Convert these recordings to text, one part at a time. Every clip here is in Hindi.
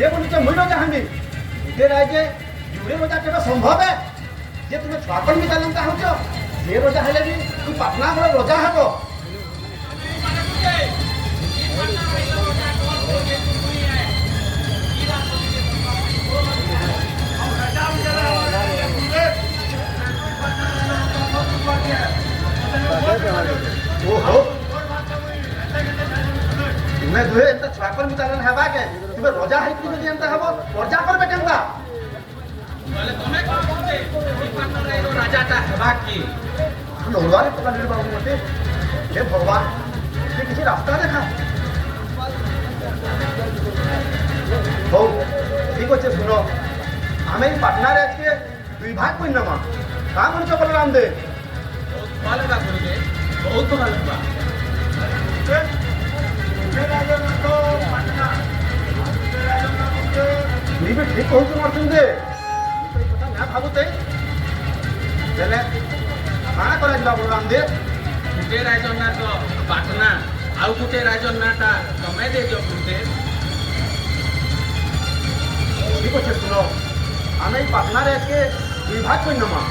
जे बोलुचे मुई रजा हमी जे राजे जुड़े रजा केबे संभव है जे तुमे छाकन भी चलन चाहूचो जे रजा हेले भी तू पाटना बड़ रजा हबो ओहो तुमे दुहे एंता छाकन भी चलन हेबा के तुमे रजा हेती जदि एंता हबो रजा करबे केंता बोले तुमे कोन बोलते ई पाटना रे राजाटा हेबा की लोरवारे पकड़ बाबू मते हे भगवान ये किसी रास्ता देखा हो ठीक আছে শুনো আমি পাটনা রে আজকে দুই ভাগ কইনামা কা মনে তো বলরাম দে ভালো কা করবে বহুত ভালো বা তুই भी ठीक कहू मारछन दे কথা না ভাবুতে দেলে কানা করে দিবা বলরাম দে गुटे राजन्ना तो पाटना आउ गुटे राजन्नाटा तमे दे जो गुटे ठीक আছে শুনো আমি পাটনা রে আজকে দুই ভাগ কইনামা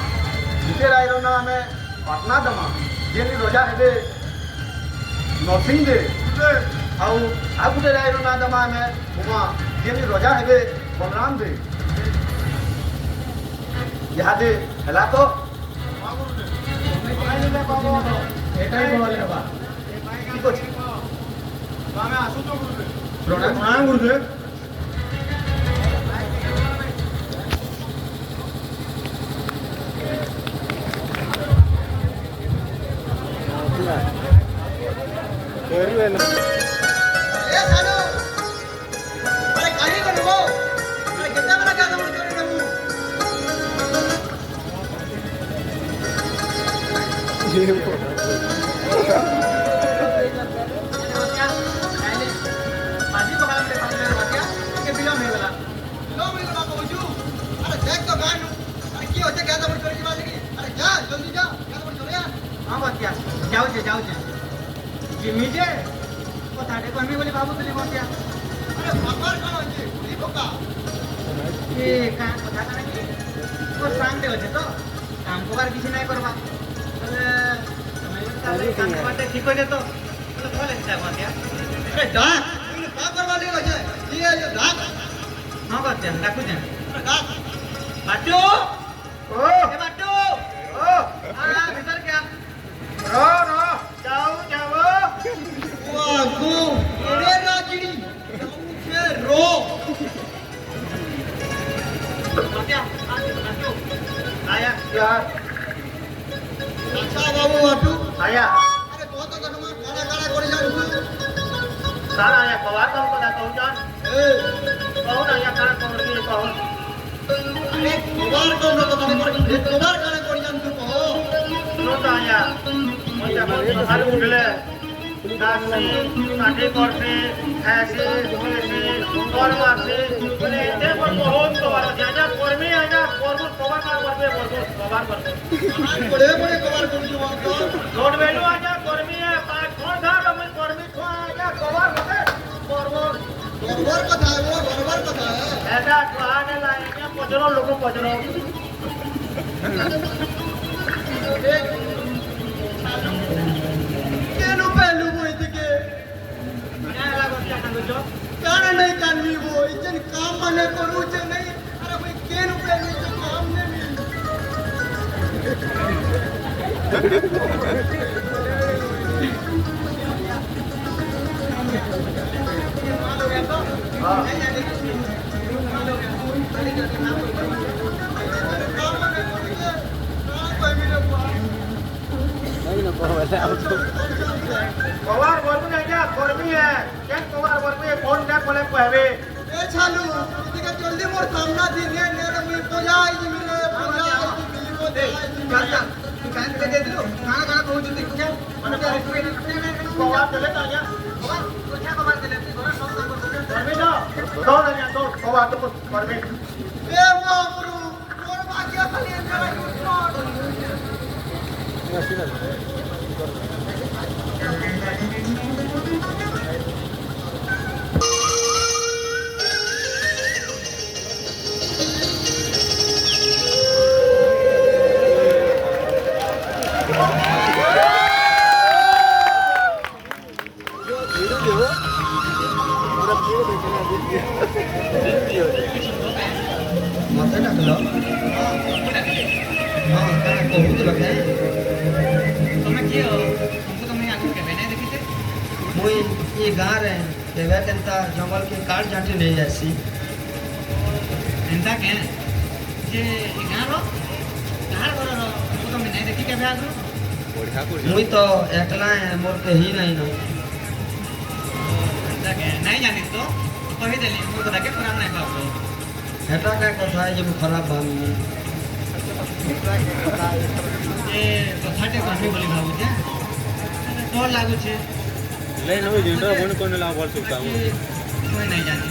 গুটে রাইরো না আমি পাটনা দমা যেনি রজা হেবে নরসিং দে ଆଉ ଆଉ ଗୋଟେ ରାୟର ନାଁ ଦେମା ଆମେ ଉମା ଯେମିତି ରଜା ହେବେ ବଳରାମ ଦେ ଇହାଦେ ହେଲା ତ এটাই বলে হেবা ଠିକ ଅଛି ଆମେ ଆସୁଛୁ ଗୁରୁଦେବ ପ୍ରଣାମ ଗୁରୁଦେବ ए सालो अरे काहे करबो अरे केतना बड़ा काम करे नमु माझी तो कालम पाटना वाक्या के बिलम हे गला लो मिल ना कहू अरे देख तो गानु अरे की होते क्या काम करे बात की अरे जा जल्दी जा क्या काम चले यार हां वाक्या जाऊ छे जिमी जे কথাটে কইমি বলি ভাবুতলি वाक्या अरे बापर कोन होची भूली पक्का ए का কথা কানে কি ও সাংতে আছে তো কাম কবার কিছু নাই করবা তাহলে তুমি কাম করতে ঠিক হয়ে যেত তাহলে বলে যা वाक्या अरे डाक तूने का करवा ले होचे ये डाक हां वाक्या डाकू जा अरे डाक बाटू ଓ ए बाटू ଓ आ भीतर क्या ର ଯାଉ ଯାଉ वाह गो अरे राजड़ी से रो वाक्या बाटू आया यार अच्छा बाबू वाटू आया अरे बहुत तो कनमा काला काला करे जाऊ सारा आया पवार कम पता कहू जान ए कहू ना या काना कम के कहू अरे कुमार कौन तो तने कर ये कुमार काला करे जान तू कहो नो तो आया मजा बोल हाल उठले दासी काटे करते ऐसे धोले और मारते बोले इतने पर बहुत कवर जाजा कर्मी आजा करबो कवर का करबे करबो कवर करबो बड़े बड़े कुमार कर जो वाटो रोड वेलू आजा कर्मी है पांच फोन धार हम कर्मी छो आजा कवर होते करबो बरोबर कथा है वो बरोबर कथा है ऐसा कहने लाएंगे पजरो लोगों पजरो केनु पहलू वो इतके क्या लागो क्या कांदो जो कान नहीं कानवी वो इतन काम मने करू छे नहीं अरे भाई केनु पहलू तो काम ने कवर वर्ग नहीं क्या कर्मी है क्या कवर वर्ग में फोन क्या बोले कहबे ए छालू इतके जल्दी मोर सामना थी ने ने मी पूजा आई जी मिले पूजा आई जी मिली वो दे क्या कान के दे दिलो काना काना कहू जल्दी क्या मन के कवर चले ना क्या क्या कवर दे ले घोड़ा सब काम कर्मी दो दो ना क्या दो कवर तो कर्मी ए वो गुरु मोर भाग्य खाली अंदर बहुत लोग हैं तुम्हें किए हो तुमको तो मैं आगे कभी नहीं देखी थे मुई ये गाँव रे देवे केनता जंगल के काट जाटी नहीं जासी एंता के जे गाँव रो कहाँ रो तुमको तो मैं नहीं देखी कभी आगे मुई तो एकला है मोर के ही नहीं ना एंता के नहीं जानी तो कही देली मुझे बता के खराब नहीं बाप हेटा का कथा है जब खराब भामी ये कथाटे कहनी बोली भाबू जे डर लागू छे ले नो जिंदा बन कोन ला बोल सकता हूं कोई नहीं जाने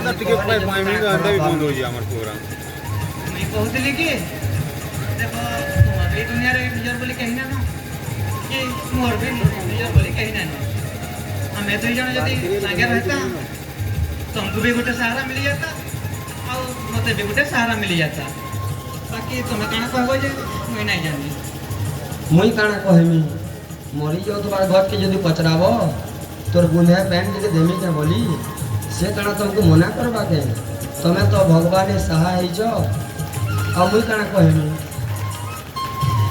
तब टिके टाइमिंग अंदर भी बंद हो जी हमर प्रोग्राम मैं कहतली कि देखो तुम्हारे दुनिया रे बिजर बोली कहीं ना कि मोर भी बिजर बोली कहीं ना हमें तो जण जदी संगे रहता तुमको भी गोटे सहारा मिल जाता और मते भी गोटे सहारा मिल जाता बाकी तुम्हें काना कहबो जे मैं नहीं जानी मुई काना कहमी मरी जाओ तुम्हारे घर के यदि पचराबो तोर गुने पैंट के देमी के बोली से काना तुमको मना करबा के तमे तो भगवान सहाय ही जो अब मुई काना कहमी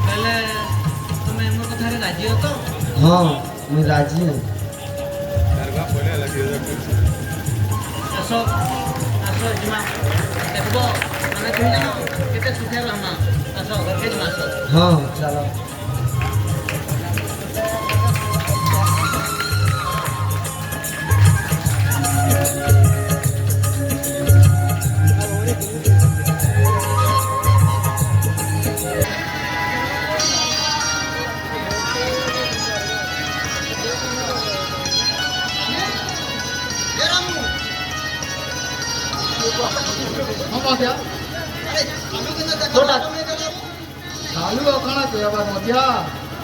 पहले तुम्हें मोर कथा रे राजी हो तो हाँ मुई राजी हूँ दरगाह बोले लगे आसो आसो जिमा देखबो हमें कहि जानो केते सुखे रहमा आसो घर के जिमा आसो हाँ चलो ये रामू हम आ गया अरे आलू के साथ छोटा। देखा मैं कर चालू अखाना के अब मध्या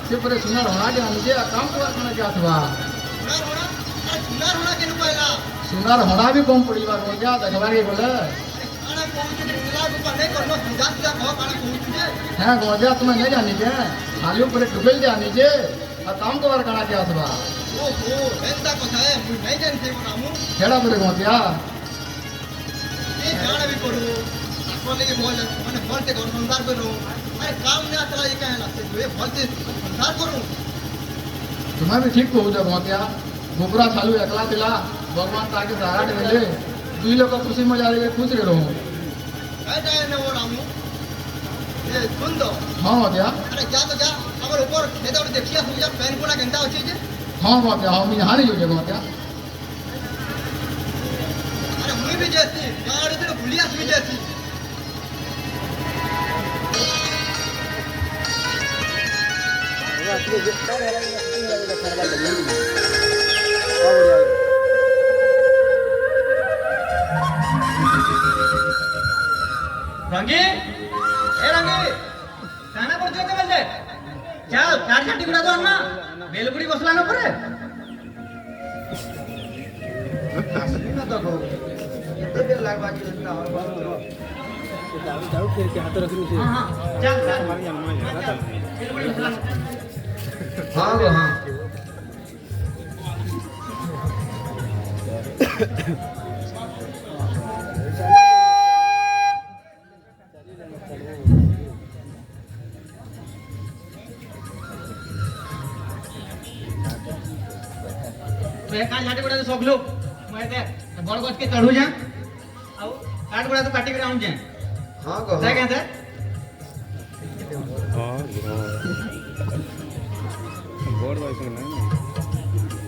से परे सुनार होना जे हम जे काम को अखाना क्या थवा सुनार होना के पहला सुनार होना भी कम पड़ी बार मध्या देखबार के बोले खाना पहुंच के मिला को नहीं करनो सुजा सुजा कहो खाना पहुंच के हैं मध्या तुम्हें नहीं जानी के चालू परे टुकल जानी जे और काम को अखाना क्या थवा ओहो ऐसा कथा है मुझे नहीं जानते वो रामू हेड़ा परे मध्या ये जाना भी पड़ो बोले के बोल मैंने बोल से घर संसार करो अरे काम ना चला ये कहना लगते तो ये बोल से संसार करूं तुम्हें भी ठीक कहू जब मध्या गोबरा चालू एकला दिला भगवान ताके सहारा मिले दुई लोग खुशी मजा ले खुश रहो ऐसा है ना वो रामू ये सुन दो हाँ मध्या अरे जा तो जा अगर ऊपर खेदा और देखिया हो जा पैन कोना घंटा हो चीज हाँ मध्या हम यहाँ नहीं हो मध्या अरे मुई भी जैसी गाड़ी से भूलिया भी जैसी रंगी ए रंगी काना पड़छ के बोलते चल चार छाटी गुड़ा दो ना बेलगुड़ी बसला न परे ना तो कहो इतने देर लागबा जी इतना और हां हां चल चल बेलगुड़ी बसला न हाँ गो हाँ तो एक कान झाटी गुड़ा तो सब लोग मैं दे बड़ गछ के चढ़ू जा आउ काट गुड़ा तो काटी के आउं जा हाँ गो जा हाँ कहते हां बोर्ड वाइस में नहीं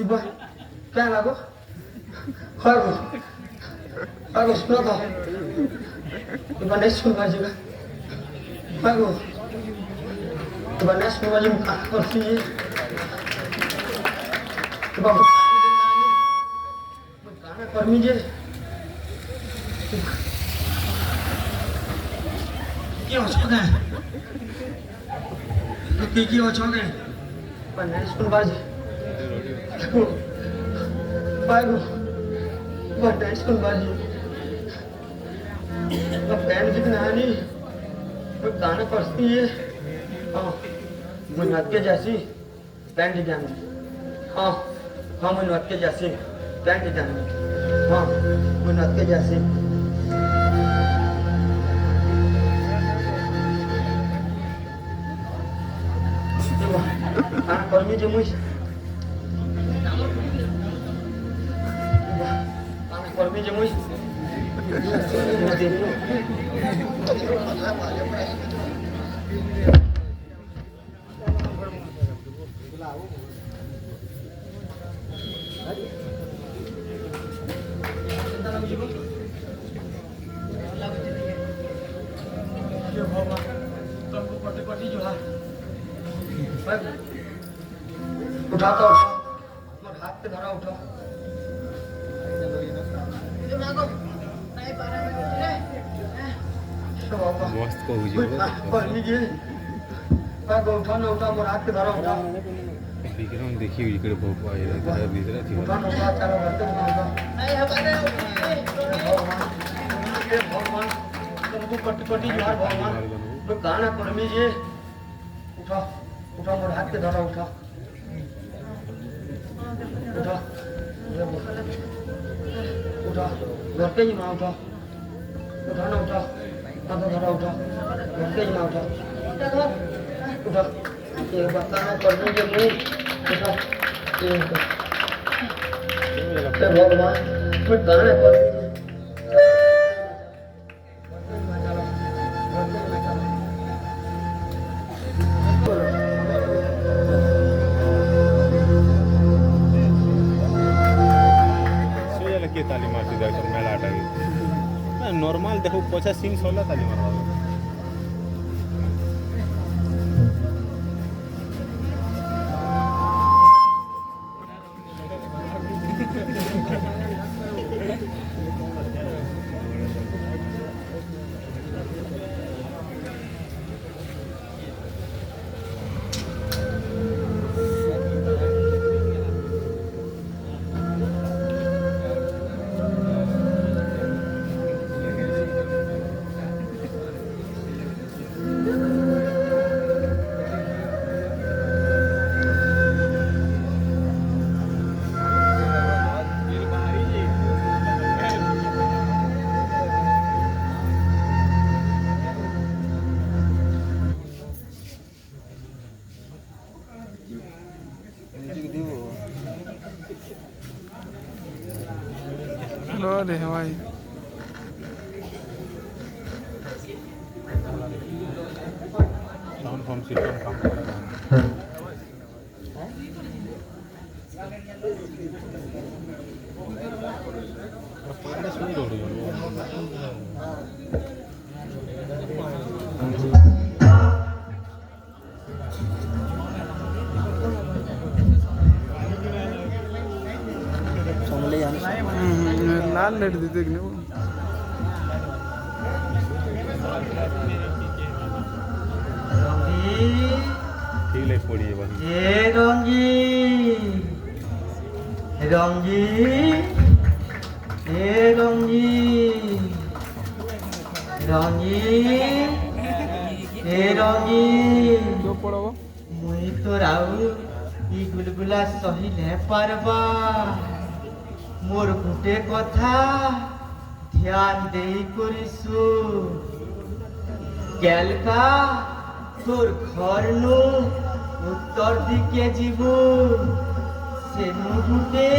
इबा क्या लागो हागो हागो सुनो तो इबा नहीं सुन बाजेगा हागो इबा नहीं सुन बाजे मुका करती है इबा गाना परमी जे কি অছো কে কি অছো কে মানে স্কুল বাজে बाइगो बड़ा स्कूल बाजी तो पैंट भी नहीं वो गाना पढ़ती है हाँ मुन्नत के जैसी पैंट जान हाँ हाँ मुन्नत के जैसी पैंट जान हाँ मुन्नत के जैसी हाँ कर्मी जमुई कर्मी जमुई उठा तो हाथ पे धरा उठा मस्त कहू जे उठा ना उठा मोर हाथ पे धरा उठा विक्रम देखियो इकडे बाबा यार घर भीतर थी उठा ना उठा चलो भगवान तुमको कटी कटी यार भगवान तो गाना कर्मी जी उठा उठा मोर हाथ पे धरा उठा उठा उठा घर पे ही माँ उठा उठा ना उठा माथा धरा उठा घर पे ही माँ उठा उठा ये बताना करने के मुँह उठा ये भगवान मैं गाना कर के ताली मारती डॉक्टर मेला हटा ना नॉर्मल देखो 50 सिंह 16 ताली मारवा अरे भाई साउंड फॉर्म सिस्टम काम कर रहा है सुन दो लाल लाइट देते कि नहीं ठीक लाइट पड़ी है बस ए रंगी रंगी ए रंगी रंगी ए रंगी क्यों पड़ो मुई तो राउ ई गुलगुला सही नहीं पारबा मोर गुटे कथा ध्यान देई करिसु केलका তোর ঘর নু উত্তর দিকে ଯିବୁ ସେ ମୁହୂର୍ତ୍ତେ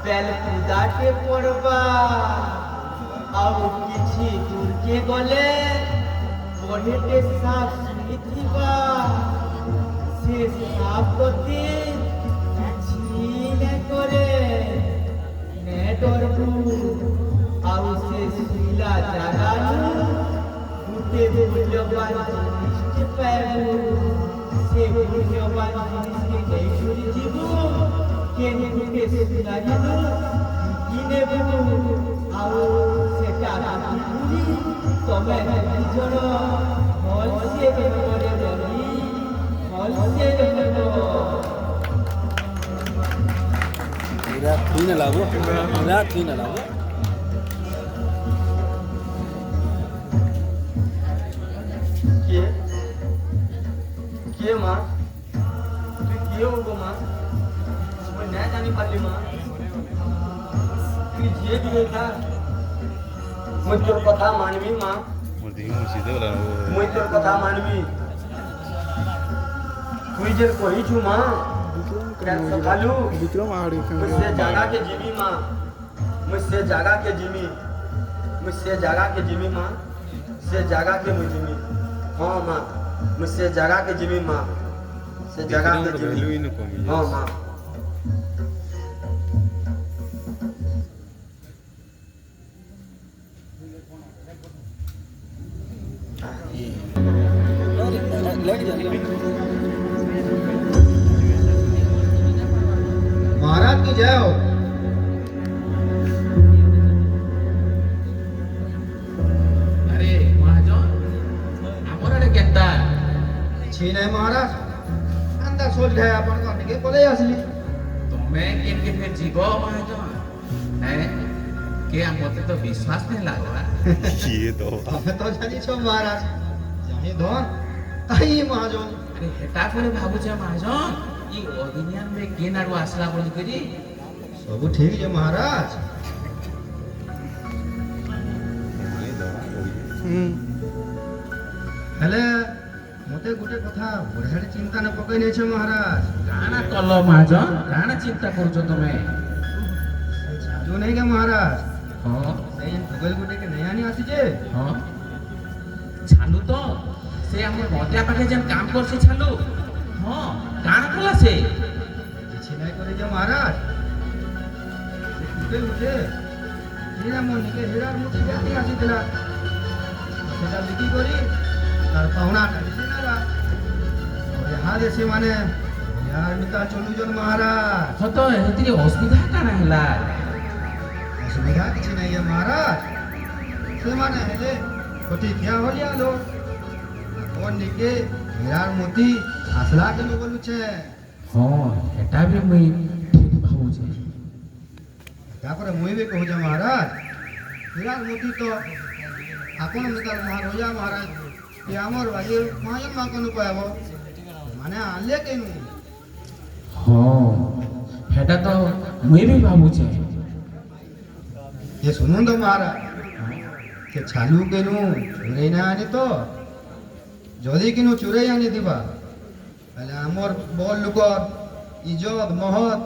ବେଲ ପୂଜାଟେ ପଡ଼ବା ଆଉ କିଛି ଦୂରକେ ଗଲେ ବଢ଼େଟେ ସାପ ଶୁଣିଥିବା ସେ ସାପ ଗତି କିଛି ନେ କରେ ନେ ଡରବୁ ଆଉ ସେ ଶୁଇଲା ଜାଗାନୁ ଗୁଟେ ମୂଲ୍ୟବାନ ଜିନିଷଟେ ପାଇବୁ ସେ ମୂଲ୍ୟବାନ ଜିନିଷକେ ନେଇକରି ଯିବୁ କେନେ ଗୁଟେ ଶୁଇଲା ଜାଗାନୁ କିନେବୁ ଆଉ ସେଟା ରାନ୍ଧିବୁନି ତମେ ଜଣ ଭଲସେ ବେକରେ ଧରି ଭଲସେ ଦେଖ पूरा फ्री ना लाओ पूरा फ्री ना लाओ କିଏ କିଏ ମା তুই କିଏ ହବ ମା ମୁଁ ନା ଜାଣି ପାରିଲି ମା তুই ଯିଏ ବି ହେଇଥା ମୁଁ ତୋର କଥା ମାନିବି ମା मोर देखि मो सीधे वाला ମୁଁ ତୋର କଥା ମାନିବି তুই যে কহিଛୁ মা ସକାଳୁ विक्रम आड़ी ମୁଁ ସେ ଜାଗାକେ ଯିବି ମା ମୁଁ ସେ ଜାଗାକେ ଯିମି ମୁଁ ସେ ଜାଗାକେ ଯିମି ମା ସେ ଜାଗାକେ ମୁଁ ଯିମି ହଁ ମା ମୁଁ ସେ ଜାଗାକେ ଯିମି ମା ସେ ଜାଗାକେ वैल्यू ଯିମି इन कमी ହଁ ମା महाराज की जय हो अरे महाजन ଆମର ଆଡ଼େ କେନ୍ତା छी नहीं महाराज अंदर सोच गए अपन करने के बोले असली ତମେ କେନ୍କେ ଫେର୍ ଯିବ ମହାଜନ ହେଁ କେ ମତେ ତ ବିଶ୍ୱାସ ନାଇଁ ଲାଗଲା ये तो हमें तो जानी छो महाराज जानी धन कहीं महाजन ଆରେ ହେଟା ଫେରେ ଭାବୁଛେ ମହାଜନ ଇ ଅଦିନିଆ ମେ କେନ୍ ଆଡ଼ୁ ଆସିଲା ବୋଲି କରି सब ठीक है महाराज हेले मते गुटे कथा बढिया चिंता न पकई नै छ महाराज କାଣା କଲ ମହାଜନ କାଣା ଚିନ୍ତା କରୁଛ ତମେ जो नहीं के महाराज ହଁ सही गूगल गुटे के नहीं आनी आसी जे ହଁ ଛାଲୁ ତ ସେ ଆମର ନଦିଆ ପାଖେ ଯେନ୍ କାମ କରছে ଛାଲୁ ହଁ କାଣା କଲା ସେ କିଛି नहीं करे जे महाराज गूगल गुटे हीरा मन के हीरा मुठी जाती आसी दिला सेटा बिकी करी तार पाहुना टाइसी नाला और यहाँ देसी माने यार मिता चलू जन महाराज ସତ ଏଥିରେ ଅସୁବିଧା କାଣା ହେଲା असुविधा किसी नहीं है महाराज से माने हेले कोटी क्या हो लिया लो और निके हिरार मोती आसला के लोग बोलू छे ହଁ ଏଟା ବି ମୁଇଁ ଠିକ୍ ଭାବୁଛେ तापर मुई भी कहू जा महाराज हिरार मोती तो आपन मितार महाराजा महाराज ये हमर बाजी मायन मा कोन पाबो माने आले केनु ହଁ ହେଟା ତ ମୁଇଁ ବି ଭାବୁଛେ ये सुनो तो महाराज के चालू केनु चुरे ना आनी तो जदी किनु चुरे आनी दिबा पहले हमर बोल लुकर इज्जत महत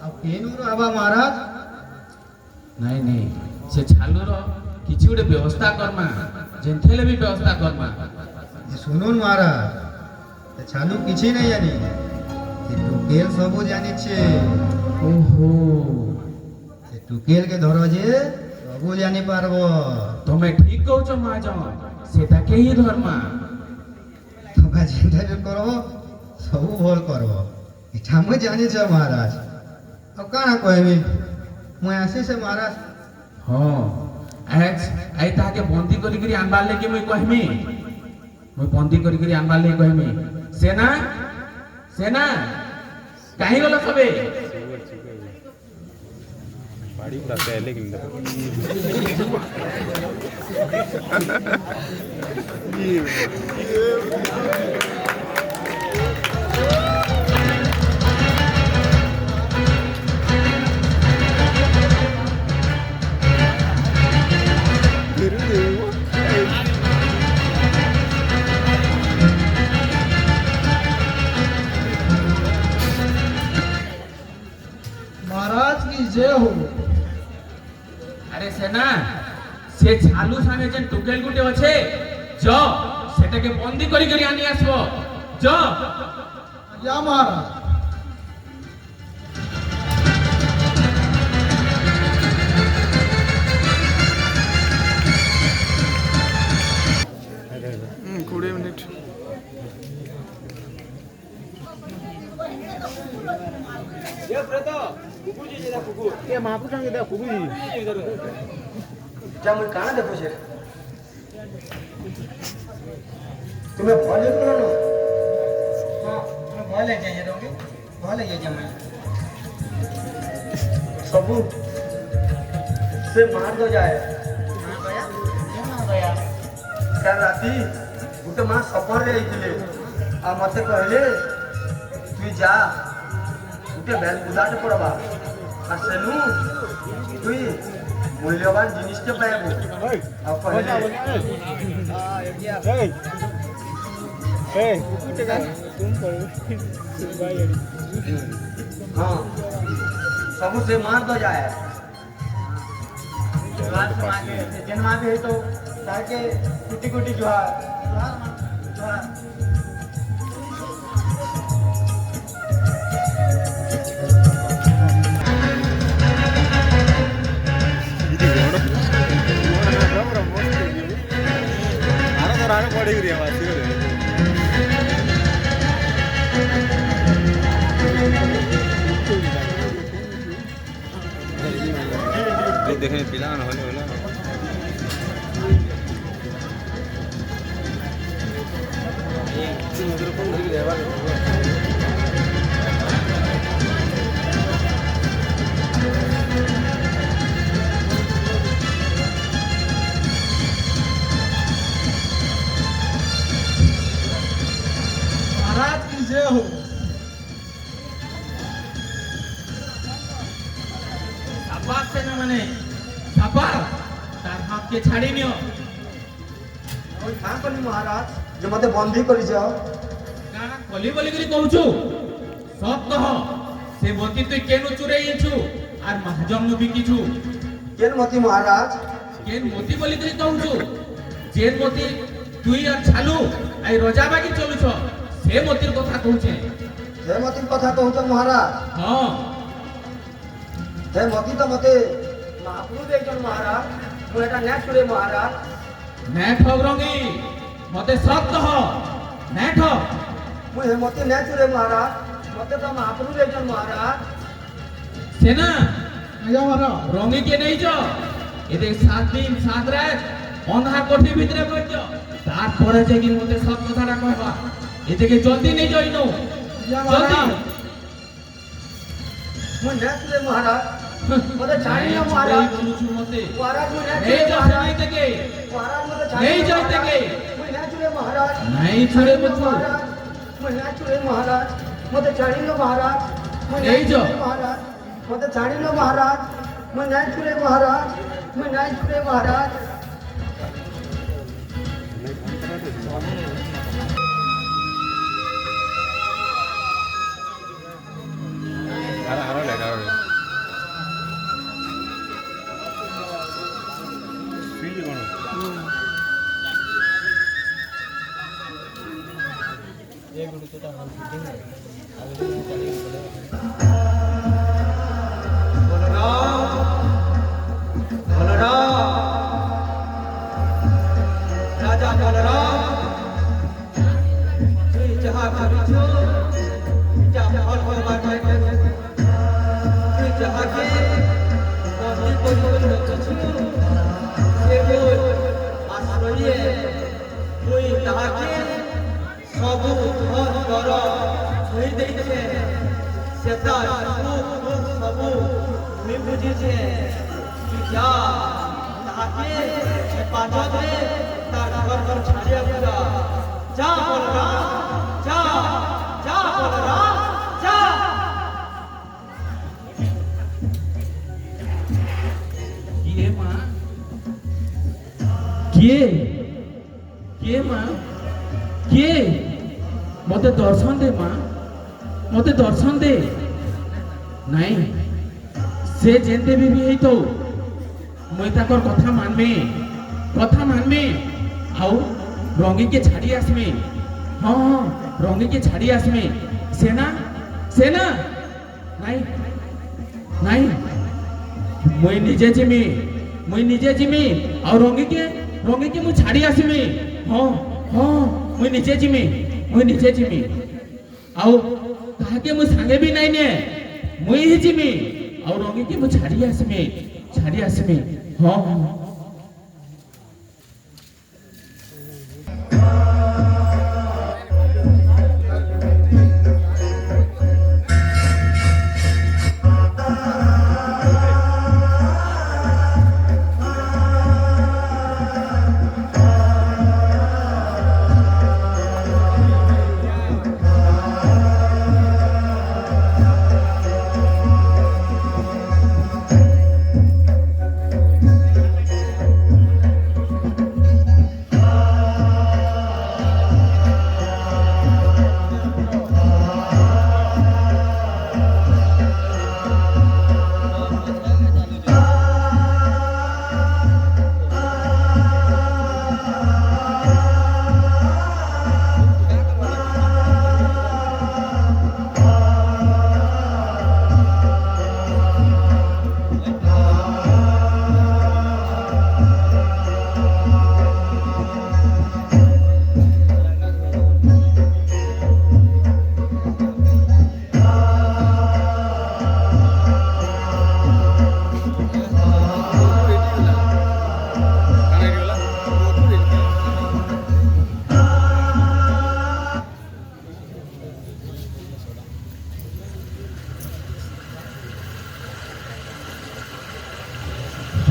अब केनु रहबा महाराज ନାଇଁ ନାଇଁ ସେ ଛାଲୁର କିଛି ଗୋଟେ ବ୍ୟବସ୍ଥା କର୍ମା ଯେନ୍ଥେଲେ ବି ବ୍ୟବସ୍ଥା କର୍ମା ये सुनो महाराज ये चालू किछि नहीं जानी ये टुकेल सब जानी छे ଓହୋ ये टुकेल के धरो जे सब जानी पारबो ତମେ ଠିକ୍ କହୁଛ ମହାଜନ ସେଟାକେ ହିଁ ଧର୍ମା तोका चिंता जो करबो सब भल करबो इठा मैं जानी छे महाराज अब काना कहबी मैं आसी से महाराज ହଁ ଆଇ ତାହାକେ ବନ୍ଦୀ କରିକିରି ଆନବାର୍ ଲାଗି ମୁଇଁ କହିମି ମୁଇଁ ବନ୍ଦୀ କରିକିରି ଆନବାର୍ ଲାଗି କହିମି ସେନା ସେନା କାହିଁ ଗଲ ସବେ बाड़ी पूरा पहले कि महाराज की जय हो আরে সেনা সে ছালু সামনে যেন টুকেল গুটে আছে জ সেটাকে বন্দী করি আনি আসব জ या महाराज कोड़े मिनट ଯା ମୁଇଁ କାଣା ଦେଖୁଛେ तुम्हें भले करो हाँ मैं भय लग जाइए रंगी भय लग जाइए मैं सबू से मार दो जाए हाँ गया क्या ना गया କାଲି ରାତି ଗୋଟେ ମା ସଫରରେ ଯାଇଥିଲେ ଆଉ ମତେ କହିଲେ ତୁଇ ଯା ଗୋଟେ ବେଲ ବୁଦାଟେ ପଡ଼ବା ଆଉ ସେନୁ ତୁଇ ମୂଲ୍ୟବାନ ଜିନିଷଟେ ପାଇବୁ ଆଉ କହିଲେ ହଁ ସବୁ ସେ ମାର ଦो ଯାଏ जन्मा भी है तो ताके कुटी कुटी जुहार जुहार देखने पिला ना होने वाला महाराज की जय हो शाबाश से ना मने शाबाश तार हाथ के छाड़ी नियो କାଁ କଲି ମହାରାଜ ଯେ ମତେ ବନ୍ଦୀ କରିଛ କାଣା କଲି ବୋଲି କରି କହୁଛୁ ସତ କହ ସେ ମତି ତୁଇ କେନୁ ଚୁରେଇଛୁ ଆର ମହାଜନ ବିକିଛୁ କେନ୍ ମତି ମହାରାଜ କେନ୍ ମତି ବୋଲି କରି କହୁଛୁ ଯେନ୍ ମତି ତୁଇ আর ছালু আই রজা বাকি চলুছ সে মতির কথা কହୁছে ହେ ମତି କଥା କହୁଛ ମହାରାଜ হ্যাঁ ହେ ମତି ତ ମତେ ମହାପ୍ରଭୁ ଦେଇଛନ୍ ମହାରାଜ ମୁଁ ଏଟା ନ୍ୟାୟ ଚୁରେ ମହାରାଜ मैं ठग रंगी मते सत कह मैं ठग ମୁଁ ହେ ମତି ନ୍ୟାୟ ଚୁରେ ମହାରାଜ ମତେ ତ ମହାପ୍ରଭୁ ଦେଇଛନ୍ ମହାରାଜ सेना आजा मारा रंगी के नहीं जो ये देख 7 दिन 7 रात अंधार कोठी भितरे बैठ जो तार परे जे कि मते सब कथाटा कहबा ये देख जल्दी नहीं जइनो जल्दी ମୁଁ ନ୍ୟାୟ ଚୁରେ ମହାରାଜ ମତେ ଛାଡ଼ିଦିଅ ମହାରାଜ मते ମହାରାଜ ମୁଁ ନ୍ୟାୟ नहीं ଚୁରେ जा ମହାରାଜ नहीं तके ମହାରାଜ ମତେ नहीं ଛାଡ଼ିଦିଅ जा तके ମୁଁ ନ୍ୟାୟ ଚୁରେ ମହାରାଜ नहीं छोड़े मुझको ମହାରାଜ ମୁଁ ନ୍ୟାୟ ଚୁରେ ମହାରାଜ ମତେ ଛାଡ଼ିଦିଅ ମହାରାଜ ମୁଁ ନ୍ୟାୟ नहीं जो ଚୁରେ ମହାରାଜ ମତେ ଛାଡ଼ିଦିଅ ମହାରାଜ ମୁଁ ନ୍ୟାୟ ଚୁରେ ମହାରାଜ ମୁଁ ନ୍ୟାୟ ଚୁରେ ମହାରାଜ हारा लगा फील कौन राजा बलराम श्री जहाँ खरीचो जहाँ फल फल बाटे श्री जहाँ के बंदी को रखछु ये बोल आश्रय कोई जहाँ के सब घर घर छुई देइछे सेता सब मी बुझिछे कि जा ताके हेफाजत में तार घर घर छाड़िया पूरा जा बलराम जा जा बलराम जा किए मां किए किए मां किए मते दर्शन दे मां मते दर्शन दे नहीं से जेते भी हेई तो मुई ताकर कथा मानमे आउ रंगी के छाड़ी आसमे हाँ हाँ रंगी के छाड़ी आसमे सेना सेना नहीं नहीं मुई निजे जिमी और रंगी के मुई छाड़ी आसमी हाँ हाँ मुई निजे जिमी आउ ताके मुई सांगे भी नहीं ने मुई ही जिमी और रंगी के मुई छाड़ी आसमी हाँ हाँ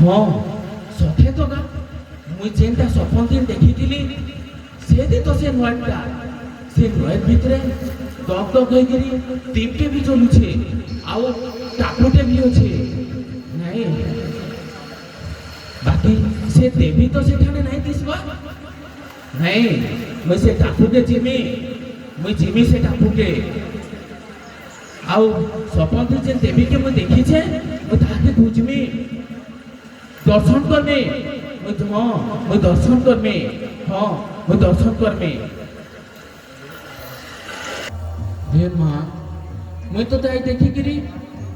ହଁ ସତେ ତ ଗା ମୁଇଁ ଯେନ୍ଟା ସପନ ଦିନ ଦେଖିଥିଲି ସେଦି ତ ସେ ନଏଟଟା ସେ ନଏଟ ଭିତରେ ଦଗ ଦଗ ହେଇକିରି ଦୀପଟେ ବି ଚଲୁଛେ ଆଉ ଟାପୁଟେ ବି ଅଛେ ନାଇଁ ବାକି ସେ ଦେବୀ ତ ସେଠାନେ ନାଇଁ ଦିଶବା ନାଇଁ ମୁଇଁ ସେ ଟାପୁକେ ଯିମି ମୁଇଁ ଯିମି ସେ ଟାପୁକେ ଆଉ ସପନ ଦିନ ଯେନ୍ ଦେବୀକେ ମୁଇଁ ଦେଖିଛେ ମୁଇଁ ତାହାକେ ବୁଝମି दर्शन करमे मुझ दर्शन करमे हाँ मुझ दर्शन करमे हे माँ मुझ तो ताई देखी करी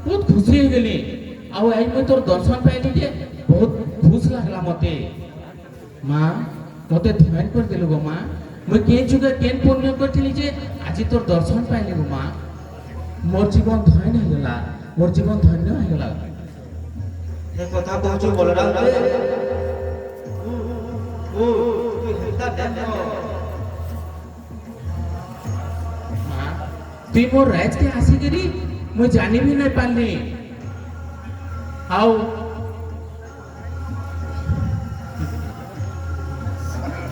बहुत खुशी हो गली आउ आई मुझ तोर दर्शन पाइली जे बहुत खुश लागला मते माँ मते ध्यान कर देलु गो माँ मुझ केन जुगे केन पुण्य करथिली जे आज तोर दर्शन पाइली गो माँ मोर जीवन धन्य हो गला मोर जीवन धन्य हो गला ये कथा कहछु बलराम रे तू हेता देखो माँ तुई मोर राज के आसी गिरी मुझे जानी भी नहीं पाली आओ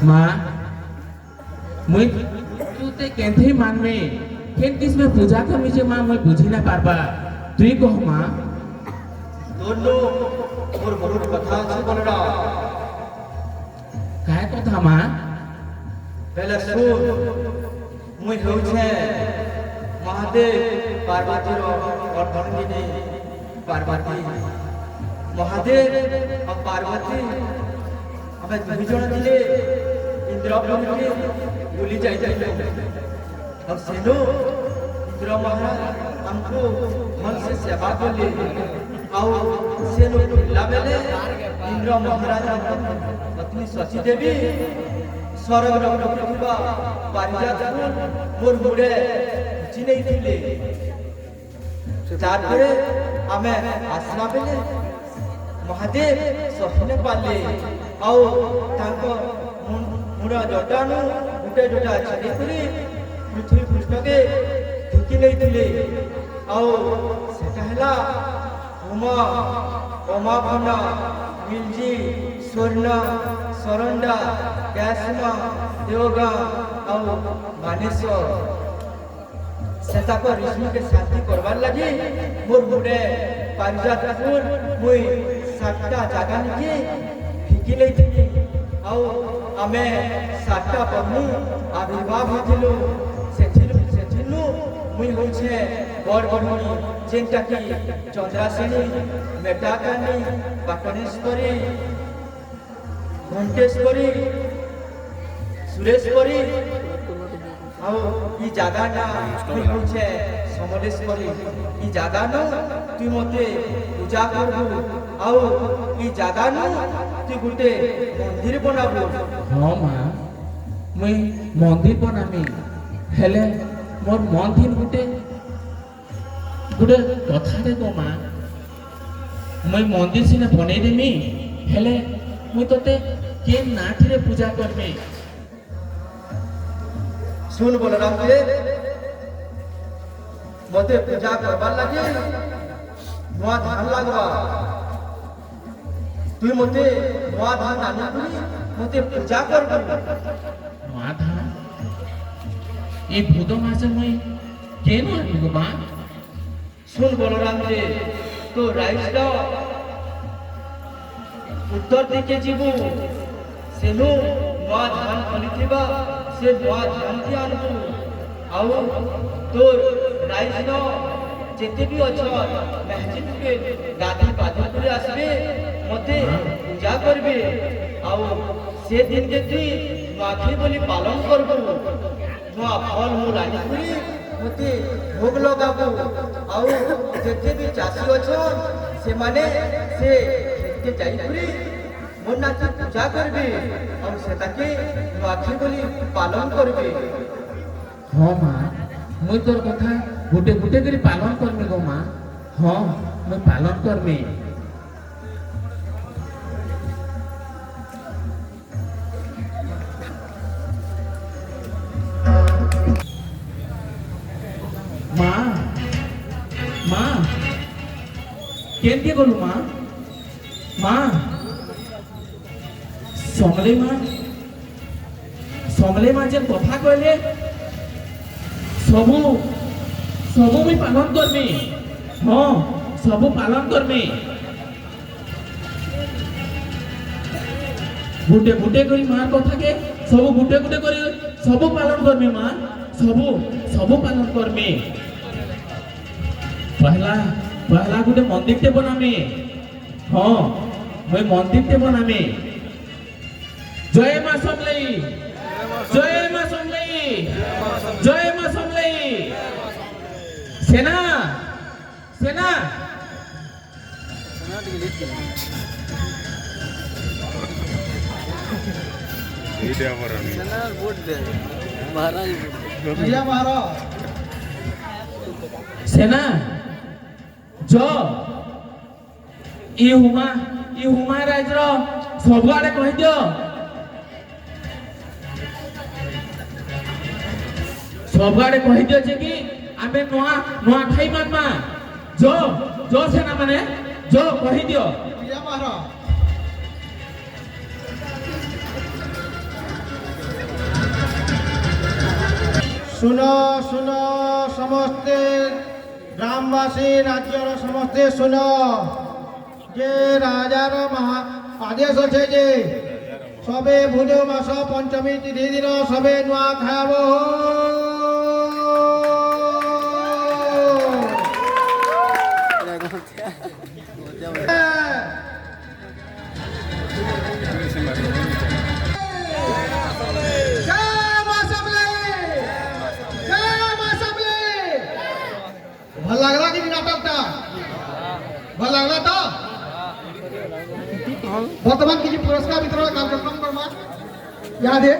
माँ मुझे तू ते केंथे मान में केन किस में पूजा कर मुझे माँ मैं बुझी ना पारबा तुई कहो माँ दोनों मोर बहुत कथा अछि बलराम काय कथा माँ पहले सुन मुई होउ छे महादेव पार्वती रो अर्धंगिनी पार्वती महादेव और पार्वती हमें दुई जन दिले इंद्रप्रस्थ के बुली जाई और सेनो इंद्र महाराज हमको मन से सेवा करले ଆଉ ସେ ପିଲା ବେଲେ ଇନ୍ଦ୍ର ମହାରାଜ ପତ୍ନୀ ଶଚୀ ଦେବୀ ସ୍ୱରଗର ଥିବା ପାରିଜାତକୁ ମୋର ମୁଡ଼େ ଖୁଚି ନେଇଥିଲେ ତାପରେ ଆମେ ଆସିଲା ବେଲେ ମହାଦେବ ସ୍ୱପ୍ନେ ପାଇଲେ ଆଉ ତାଙ୍କ ମୁଣ୍ଡ ଜଟାଣୁ ଗୋଟେ ଜଟା ଛାଡ଼ିକରି ପୃଥିବୀ ପୃଷ୍ଠକେ ଢୁକି ନେଇଥିଲେ ଆଉ ସେଟା ହେଲା उमा उमाभना मिलजी स्वर्ण सरंडा कैसमा देवगा और मानेश्वर सेता को ऋषि के शांति करवार लगी मोर मुड़े पारिजातपुर मुई सातटा जागा निके फिकी लेइथिनी आउ आमे सातटा पन्नु आविर्भाव होथिलु सेथिलु मुई होछे बड़ बड़नी जेनटा की चंद्रासेनी मेटाकानी पाटनेश्वरी घंटेश्वरी सुरेश्वरी आउ ई जागा ना तुई होछे समलेश्वरी ई जागा न तुई मते पूजा करबु आउ ई जागा न तुई गुटे मंदिर बनाबु हाँ माँ मुई मंदिर बनामी हेले मोर मंदिर गुटे गुटे कथा देखो माँ मुई मंदिर सिने बनै देमी हेले मुई तोते के नाठिरे पूजा करमी सुन बलराम रे मते पूजा करबार लागे नुआ धान लागबा तुई मते नुआ धान आनी करी मते पूजा करबा माधा ये भूत मासे मुई केन आनी गो माँ सुन बलराम रे तो राइसटा उत्तर दिके जीवु सेनु नुआ धान फलिथिबा से नुआ धान के आनबु आउ तो राइस न जेते भी अछ महजिद के गादी पादी करे आसबे मते पूजा करबे आउ से दिन के तुई नुआखी बोली पालन करबु नुआ फल मूल आनी करी मते भोग लगाबु आउ जेते भी चासी अछन से माने से के जाई करी मोर नाची पूजा करबे और सेताके नुआखी बोली पालन करबे हाँ माँ मुई तोर कथा गुटे गुटे करी पालन करमी गो माँ हाँ मुई पालन करमी माँ माँ केन के गलु माँ माँ समले माँ जे कथा कहले सबू सबू मी पालन करमी हाँ सबू पालन करमी गुटे गुटे करी माँ कथा के सबू गुटे गुटे करी सबू पालन करमी माँ सबू सबू पालन करमी पहला गुटे मंदिर टे बनामी हाँ मैं मंदिर टे बनामी जय माँ समलई जय माँ समलई जय माँ समलई सेना सेना ଏଇଟା ଆମର भैया महाराज सेना जो ई हुमा राजर सब आड़े कहि दियो सब आड़े कहि दियो जे कि आमे नुआ खाई मानमा जो सेना माने जो कहि दियो भैया महाराज सुनो सुनो समस्ते ग्रामवासी राज्यर समस्ते सुनो जे राजार महा आदेश अच्छे जे सबे भूल मास पंचमी तिथि दिन सबे नुआ खाब भल लगला कि नाटकटा भल लगला तो बर्तमान किसी पुरस्कार वितरण कार्यक्रम करमा याद है।